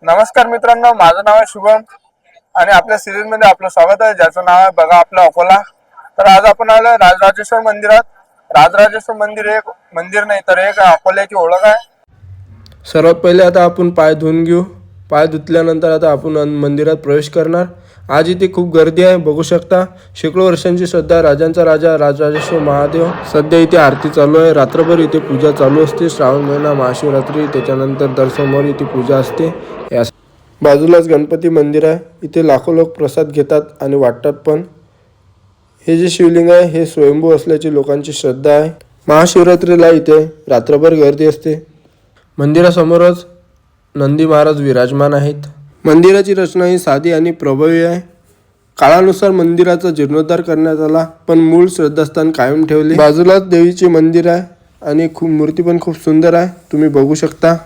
नमस्कार मित्रांनो, माझं नाव आहे शुभम आणि आपल्या सिरीज मध्ये आपलं स्वागत आहे, ज्याचं नाव आहे बघा आपला अकोला. तर आज आपण आलो राजराजेश्वर मंदिरात. राजराजेश्वर मंदिर एक मंदिर नाही तर एक अकोल्याची ओळख आहे. सर्वात पहिले आता आपण पाय धुवून घेऊ. पाय धुतल्यानंतर आता आपण मंदिरात प्रवेश करणार. आज इथे खूप गर्दी आहे, बघू शकता. शेकडो वर्षांची श्रद्धा, राजांचा राजा राजराजेश्वर महादेव. सध्या इथे आरती चालू आहे. रात्रभर इथे पूजा चालू असते. श्रावण महिना, महाशिवरात्री, त्याच्यानंतर दर सोमवारी इथे पूजा असते. या बाजूलाच गणपती मंदिर आहे. इथे लाखो लोक प्रसाद घेतात आणि वाटतात पण. हे जे शिवलिंग आहे हे स्वयंभू असल्याची लोकांची श्रद्धा आहे. महाशिवरात्रीला इथे रात्रभर गर्दी असते. मंदिरासमोरच नंदी महाराज विराजमान आहेत. मंदिराची रचना ही साधी आणि प्रभावी आहे. काळानुसार मंदिराचा जीर्णोद्धार करण्यात आला, पण मूळ श्रद्धास्थान कायम ठेवले. बाजूलाच देवीचे मंदिर आहे आणि मूर्ती पण खूप सुंदर आहे, तुम्ही बघू शकता.